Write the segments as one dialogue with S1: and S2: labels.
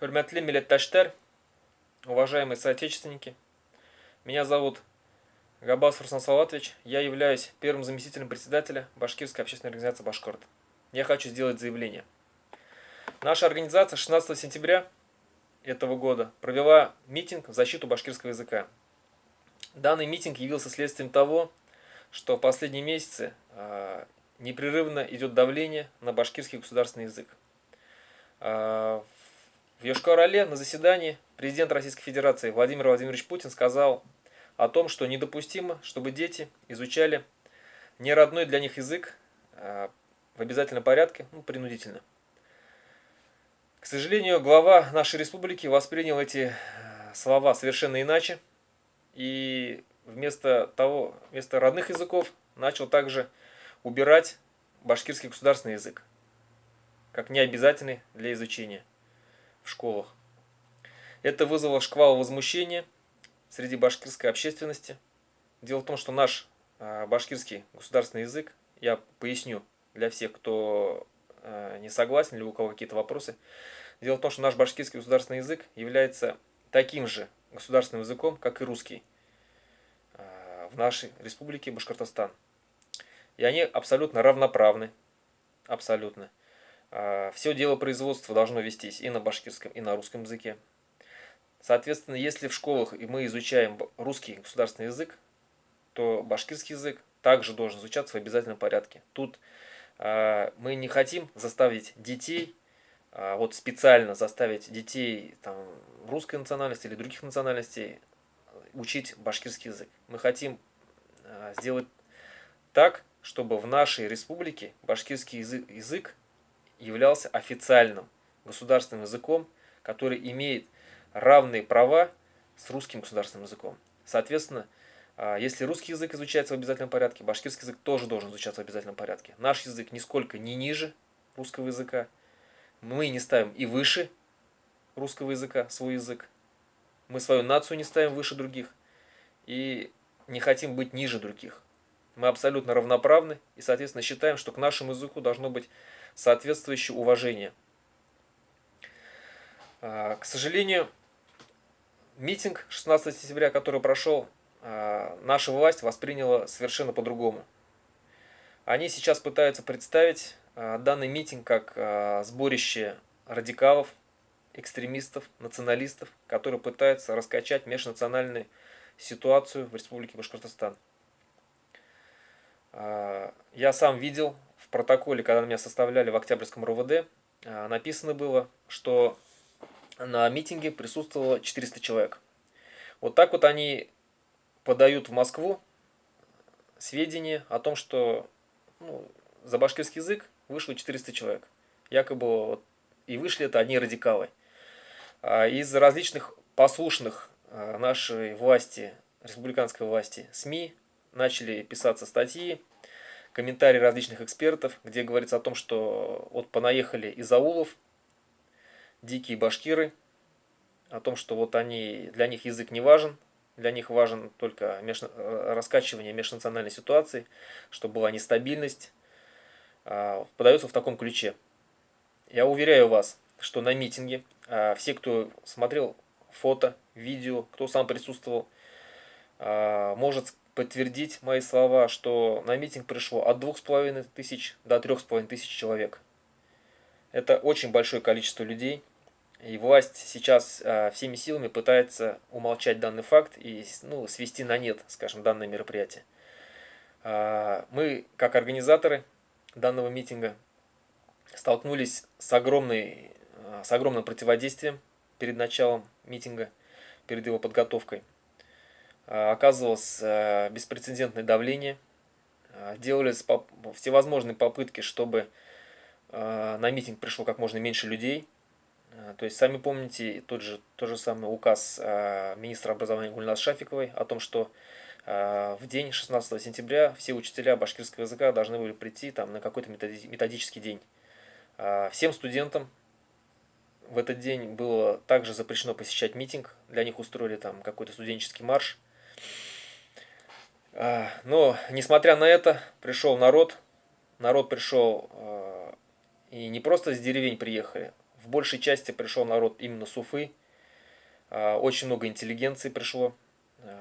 S1: Hürmetli милләттәштәр, уважаемые соотечественники, меня зовут Габас Руслан Салаватович, я являюсь первым заместителем председателя Башкирской общественной организации «Башкорт». Я хочу сделать заявление. Наша организация 16 сентября этого года провела митинг в защиту башкирского языка. Данный митинг явился следствием того, что в последние месяцы непрерывно идет давление на башкирский государственный язык. В Йошкар-Оле на заседании президент Российской Федерации Владимир Владимирович Путин сказал о том, что недопустимо, чтобы дети изучали неродной для них язык в обязательном порядке, принудительно. К сожалению, глава нашей республики воспринял эти слова совершенно иначе и вместо родных языков начал также убирать башкирский государственный язык как необязательный для изучения в школах. Это вызвало шквал возмущения среди башкирской общественности. Дело в том, что наш башкирский государственный язык, я поясню для всех, кто не согласен или у кого какие-то вопросы. Дело в том, что наш башкирский государственный язык является таким же государственным языком, как и русский в нашей республике Башкортостан. И они абсолютно равноправны. Абсолютно. Все дело производства должно вестись и на башкирском, и на русском языке. Соответственно, если в школах мы изучаем русский государственный язык, то башкирский язык также должен изучаться в обязательном порядке. Тут мы не хотим заставить детей, специально заставить детей русской национальности или других национальностей учить башкирский язык. Мы хотим сделать так, чтобы в нашей республике башкирский язык являлся официальным государственным языком, который имеет равные права с русским государственным языком. Соответственно, если русский язык изучается в обязательном порядке, башкирский язык тоже должен изучаться в обязательном порядке. Наш язык нисколько не ниже русского языка. Мы не ставим и выше русского языка свой язык. Мы свою нацию не ставим выше других. И не хотим быть ниже других. Мы абсолютно равноправны и, соответственно, считаем, что к нашему языку должно быть соответствующее уважение. К сожалению, митинг 16 сентября, который прошел, наша власть восприняла совершенно по-другому. Они сейчас пытаются представить данный митинг как сборище радикалов, экстремистов, националистов, которые пытаются раскачать межнациональную ситуацию в Республике Башкортостан. Я сам видел в протоколе, когда меня составляли в Октябрьском РОВД, написано было, что на митинге присутствовало 400 человек. Вот так вот они подают в Москву сведения о том, что за башкирский язык вышло 400 человек. Якобы и вышли это одни радикалы. Из различных послушных нашей власти, республиканской власти СМИ начали писаться статьи, комментарии различных экспертов, где говорится о том, что понаехали из аулов дикие башкиры, о том, что для них язык не важен, для них важен только раскачивание межнациональной ситуации, чтобы была нестабильность. Подается в таком ключе. Я уверяю вас, что на митинге все, кто смотрел фото, видео, кто сам присутствовал, может подтвердить мои слова, что на митинг пришло от 2500 до 3500 человек. Это очень большое количество людей. И власть сейчас всеми силами пытается умолчать данный факт и свести на нет, скажем, данное мероприятие. Мы, как организаторы данного митинга, столкнулись с огромным противодействием перед началом митинга, перед его подготовкой. Оказывалось беспрецедентное давление, делались всевозможные попытки, чтобы на митинг пришло как можно меньше людей. То есть, сами помните, тот же самый указ министра образования Гульназ Шафиковой о том, что в день 16 сентября все учителя башкирского языка должны были прийти на какой-то методический день. Всем студентам в этот день было также запрещено посещать митинг. Для них устроили какой-то студенческий марш. Но, несмотря на это, пришел народ. Народ пришел и не просто с деревень приехали. В большей части пришел народ именно с Уфы. Очень много интеллигенции пришло,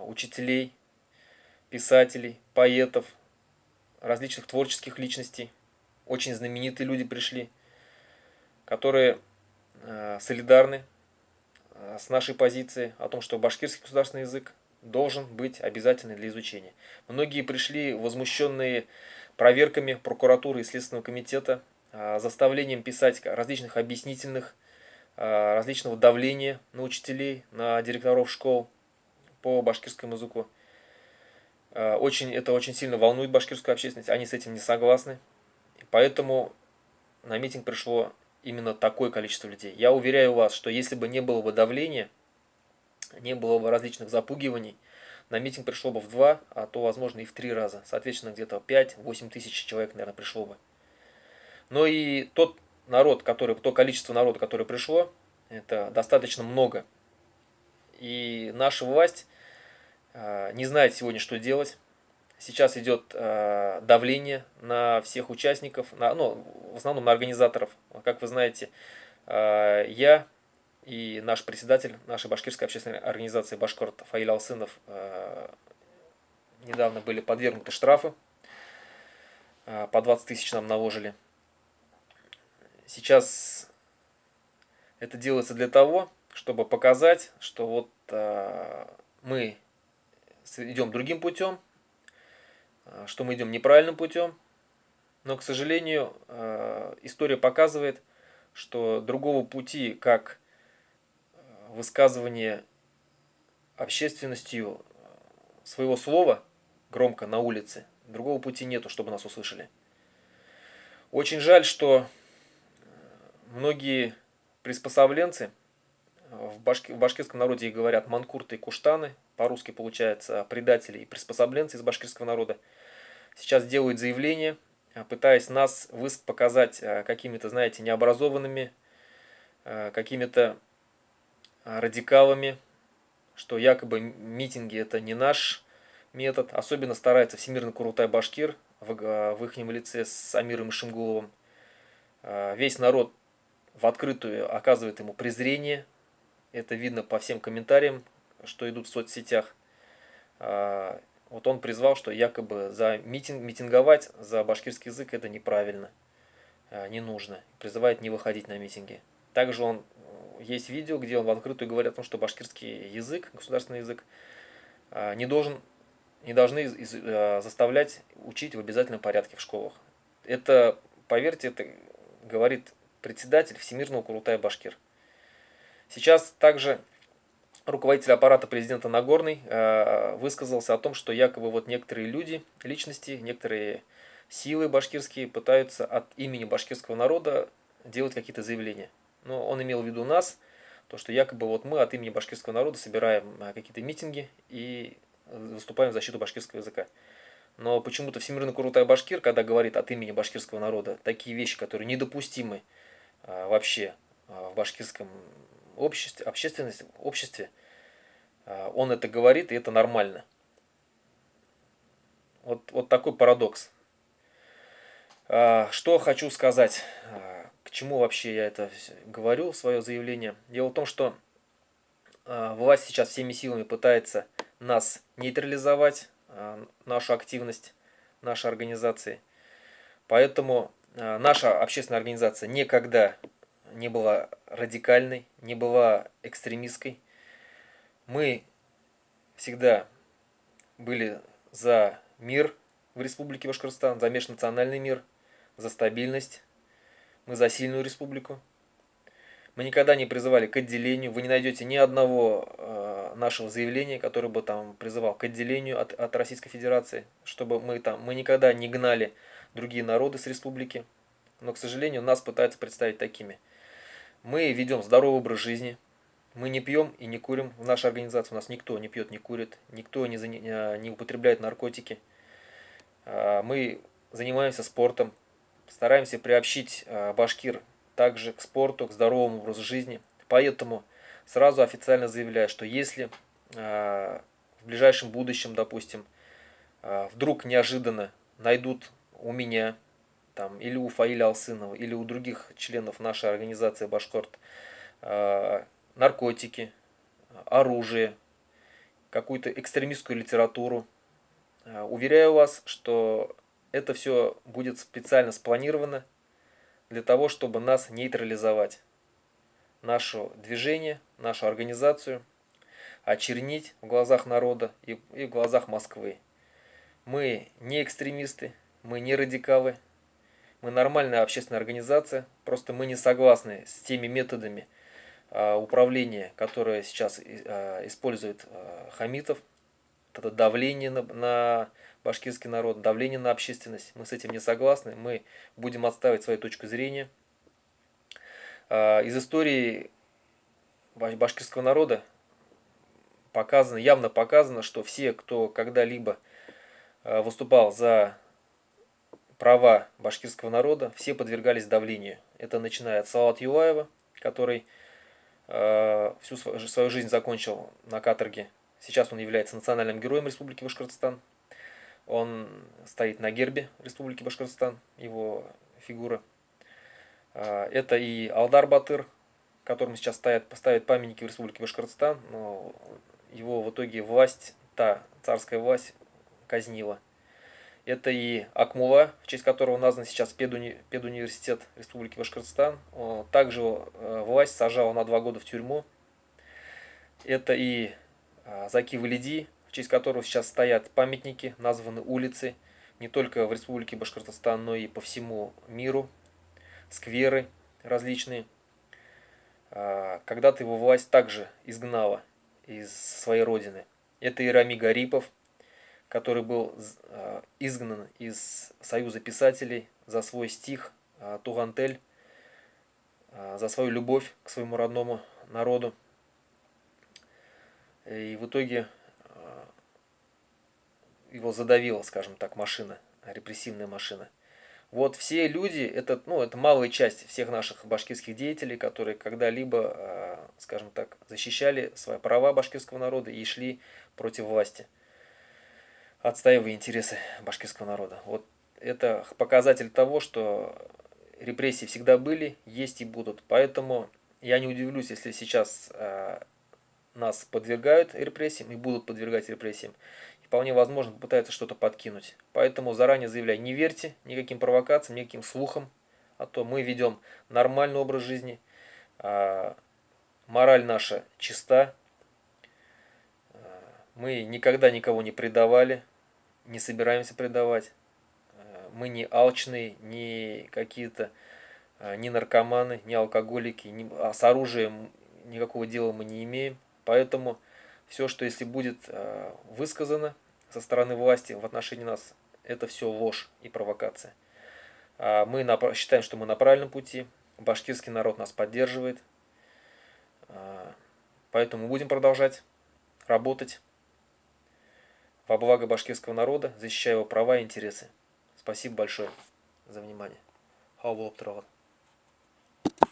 S1: учителей, писателей, поэтов, различных творческих личностей. Очень знаменитые люди пришли, которые солидарны с нашей позицией о том, что башкирский государственный язык должен быть обязательный для изучения. Многие пришли возмущенные проверками прокуратуры и Следственного комитета, заставлением писать различных объяснительных, различного давления на учителей, на директоров школ по башкирскому языку. Это очень сильно волнует башкирскую общественность, они с этим не согласны. Поэтому на митинг пришло именно такое количество людей. Я уверяю вас, что если бы не было бы давления, не было бы различных запугиваний, на митинг пришло бы в 2, а то, возможно, и в 3 раза. Соответственно, где-то 5-8 тысяч человек, наверное, пришло бы. Но и то количество народа, которое пришло, это достаточно много. И наша власть не знает сегодня, что делать. Сейчас идет давление на всех участников, в основном на организаторов. Как вы знаете, я и наш председатель нашей башкирской общественной организации Башкорт Фаиль Алсынов недавно были подвергнуты штрафы. По 20 тысяч нам наложили. Сейчас это делается для того, чтобы показать, что вот мы идем другим путем, что мы идем неправильным путем. Но, к сожалению, история показывает, что другого пути, как высказывание общественностью своего слова громко на улице, другого пути нету, чтобы нас услышали. Очень жаль, что многие приспособленцы, в башкирском народе их говорят манкурты и куштаны, по-русски получается предатели и приспособленцы из башкирского народа, сейчас делают заявление, пытаясь нас показать какими-то, знаете, необразованными, какими-то радикалами, что якобы митинги это не наш метод. Особенно старается Всемирный Курултай Башкир в их лице с Амиром Ишимгуловым. Весь народ в открытую оказывает ему презрение. Это видно по всем комментариям, что идут в соцсетях. Вот он призвал, что якобы митинговать за башкирский язык это неправильно, не нужно. Призывает не выходить на митинги. Также есть видео, где он в открытую говорит о том, что башкирский язык, государственный язык, не должны заставлять учить в обязательном порядке в школах. Это, поверьте, это говорит председатель Всемирного Курултая Башкир. Сейчас также руководитель аппарата президента Нагорный высказался о том, что якобы вот некоторые люди, личности, некоторые силы башкирские пытаются от имени башкирского народа делать какие-то заявления. Но он имел в виду нас, то что якобы вот мы от имени башкирского народа собираем какие-то митинги и выступаем в защиту башкирского языка. Но почему-то Всемирный Курултай Башкир, когда говорит от имени башкирского народа такие вещи, которые недопустимы вообще в башкирском обществе, он это говорит, и это нормально. Вот такой парадокс. Что хочу сказать, к чему вообще я это говорю, свое заявление. Дело в том, что власть сейчас всеми силами пытается нас нейтрализовать, нашу активность, нашей организации. Поэтому наша общественная организация никогда не была радикальной, не была экстремистской. Мы всегда были за мир в Республике Башкортостан, за межнациональный мир, за стабильность. Мы за сильную республику. Мы никогда не призывали к отделению. Вы не найдете ни одного нашего заявления, которое бы там призывал к отделению от Российской Федерации, чтобы мы никогда не гнали другие народы с республики. Но, к сожалению, нас пытаются представить такими. Мы ведем здоровый образ жизни. Мы не пьем и не курим. В нашей организации у нас никто не пьет, не курит, никто не употребляет наркотики. Мы занимаемся спортом, стараемся приобщить башкир также к спорту, к здоровому образу жизни. Поэтому сразу официально заявляю, что если в ближайшем будущем, допустим, вдруг неожиданно найдут у меня там, или у Фаиля Алсынова, или у других членов нашей организации Башкорт, наркотики, оружие, какую-то экстремистскую литературу. Уверяю вас, что это все будет специально спланировано для того, чтобы нас нейтрализовать, наше движение, нашу организацию, очернить в глазах народа и в глазах Москвы. Мы не экстремисты, мы не радикалы, мы нормальная общественная организация, просто мы не согласны с теми методами управления, которые сейчас использует Хамитов. Это давление на башкирский народ, давление на общественность. Мы с этим не согласны, мы будем отстаивать свою точку зрения. Из истории башкирского народа явно показано, что все, кто когда-либо выступал за права башкирского народа, все подвергались давлению. Это начиная от Салавата Юлаева, который всю свою жизнь закончил на каторге. Сейчас он является национальным героем Республики Башкортостан. Он стоит на гербе Республики Башкортостан, его фигура. Это и Алдар Батыр, которому сейчас поставят памятники в Республике Башкортостан, но его в итоге власть, та царская власть, казнила. Это и Акмула, в честь которого назван сейчас педуниверситет Республики Башкортостан. Также власть сажала на 2 года в тюрьму. Это и Заки Валиди, в честь которого сейчас стоят памятники, названы улицы не только в Республике Башкортостан, но и по всему миру, скверы различные. Когда-то его власть также изгнала из своей родины. Это и Рами Гарипов, который был изгнан из Союза писателей за свой стих «Тугантель», за свою любовь к своему родному народу. И в итоге его задавила, скажем так, машина, репрессивная машина. Вот все люди, это малая часть всех наших башкирских деятелей, которые когда-либо, скажем так, защищали свои права башкирского народа и шли против власти, отстаивая интересы башкирского народа. Вот это показатель того, что репрессии всегда были, есть и будут. Поэтому я не удивлюсь, если сейчас нас подвергают репрессиям и будут подвергать репрессиям. И вполне возможно попытаются что-то подкинуть. Поэтому заранее заявляю, не верьте никаким провокациям, никаким слухам. А то мы ведем нормальный образ жизни. Мораль наша чиста. Мы никогда никого не предавали, не собираемся предавать. Мы не алчные, не какие-то, не наркоманы, не алкоголики, с оружием никакого дела мы не имеем. Поэтому все, что если будет высказано со стороны власти в отношении нас, это все ложь и провокация. Мы считаем, что мы на правильном пути. Башкирский народ нас поддерживает. Поэтому будем продолжать работать во благо башкирского народа, защищая его права и интересы. Спасибо большое за внимание.